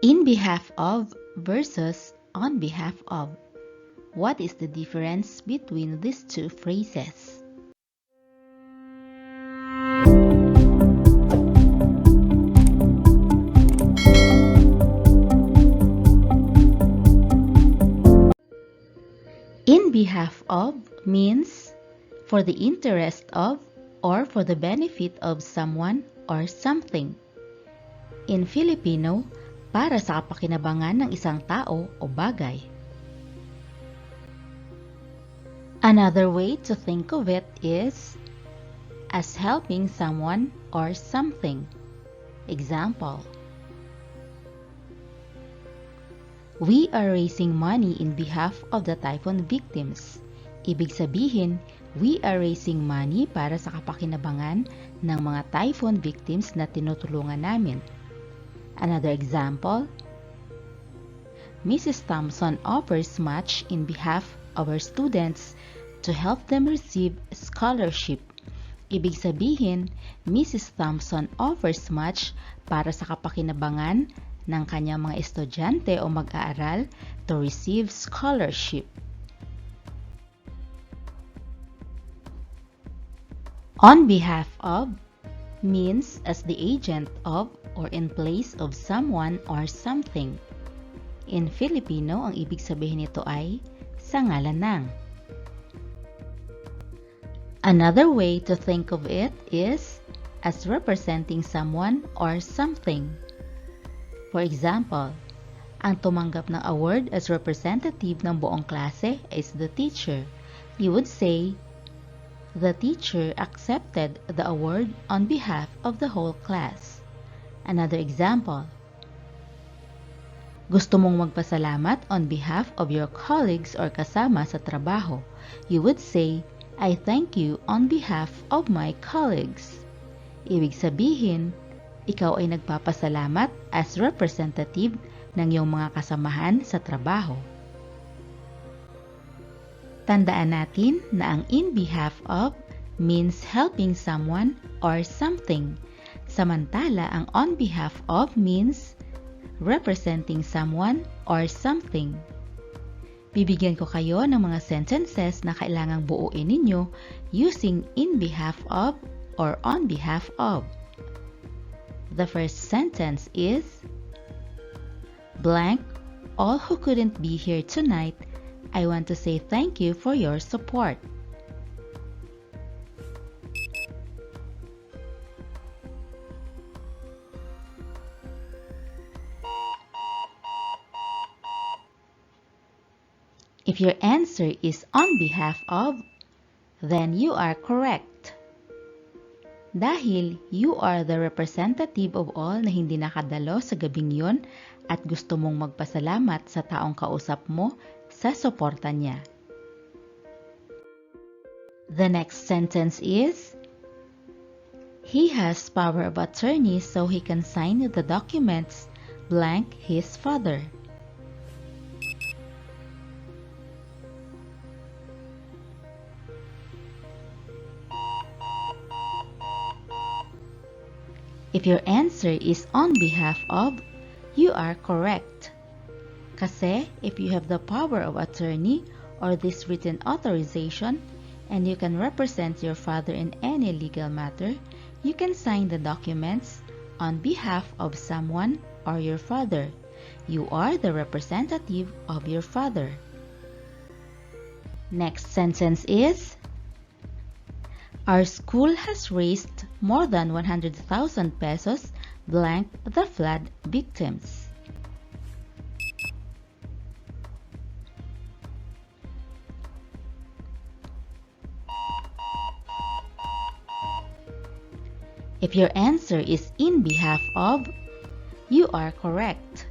In behalf of versus on behalf of. What is the difference between these two phrases? In behalf of means for the interest of or for the benefit of someone or something. In Filipino, para sa kapakinabangan ng isang tao o bagay. Another way to think of it is as helping someone or something. Example: we are raising money in behalf of the typhoon victims. Ibig sabihin, we are raising money para sa kapakinabangan ng mga typhoon victims na tinutulungan namin. Another example: Mrs. Thompson offers much in behalf of her students to help them receive scholarship. Ibig sabihin, Mrs. Thompson offers much para sa kapakinabangan ng kanyang mga estudyante o mag-aaral to receive scholarship. On behalf of means as the agent of or in place of someone or something. In Filipino, ang ibig sabihin nito ay sa ngalan ng. Another way to think of it is as representing someone or something. For example, ang tumanggap ng award as representative ng buong klase is the teacher. You would say, the teacher accepted the award on behalf of the whole class. Another example, gusto mong magpasalamat on behalf of your colleagues or kasama sa trabaho. You would say, I thank you on behalf of my colleagues. Ibig sabihin, ikaw ay nagpapasalamat as representative ng iyong mga kasamahan sa trabaho. Tandaan natin na ang in behalf of means helping someone or something, samantala ang on behalf of means representing someone or something. Bibigyan ko kayo ng mga sentences na kailangang buuin ninyo using in behalf of or on behalf of. The first sentence is, blank, all who couldn't be here tonight, I want to say thank you for your support. If your answer is on behalf of, then you are correct. Dahil you are the representative of all na hindi nakadalo sa gabing yon at gusto mong magpasalamat sa taong kausap mo sa suporta niya. The next sentence is, he has power of attorney so he can sign the documents blank his father. If your answer is on behalf of, you are correct. Kasi if you have the power of attorney or this written authorization and you can represent your father in any legal matter, you can sign the documents on behalf of someone or your father. You are the representative of your father. Next sentence is, our school has raised more than 100,000 pesos blank the flood victims. If your answer is in behalf of, you are correct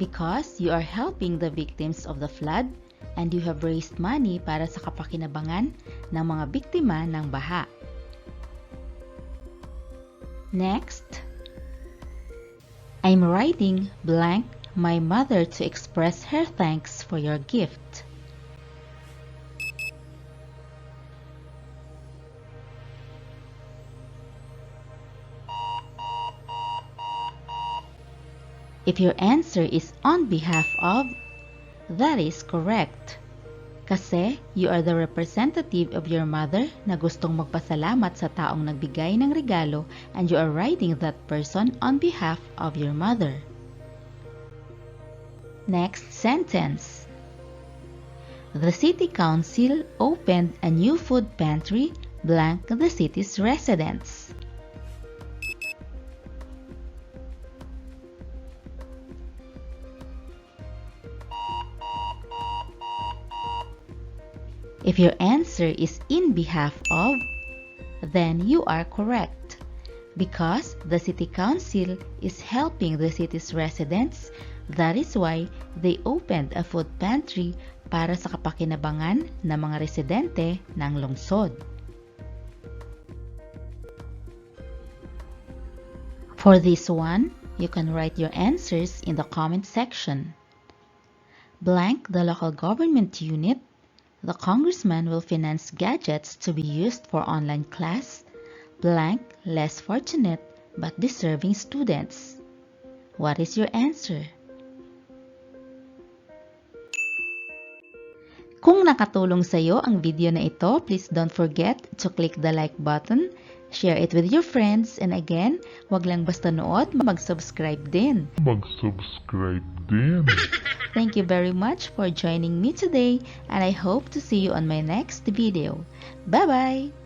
because you are helping the victims of the flood and you have raised money para sa kapakinabangan ng mga biktima ng baha. Next, I'm writing blank my mother to express her thanks for your gift. If your answer is on behalf of, that is correct. Kasi you are the representative of your mother na gustong magpasalamat sa taong nagbigay ng regalo and you are writing that person on behalf of your mother. Next sentence. The city council opened a new food pantry blank the city's residents. If your answer is in behalf of, then you are correct. Because the city council is helping the city's residents, that is why they opened a food pantry para sa kapakinabangan ng mga residente ng lungsod. For this one, you can write your answers in the comment section. Blank the local government unit, the congressman will finance gadgets to be used for online class, blank less fortunate but deserving students. What is your answer? Kung nakatulong sa iyo ang video na ito, please don't forget to click the like button, share it with your friends, and again, wag lang basta nood, mag-subscribe din. Thank you very much for joining me today, and I hope to see you on my next video. Bye-bye!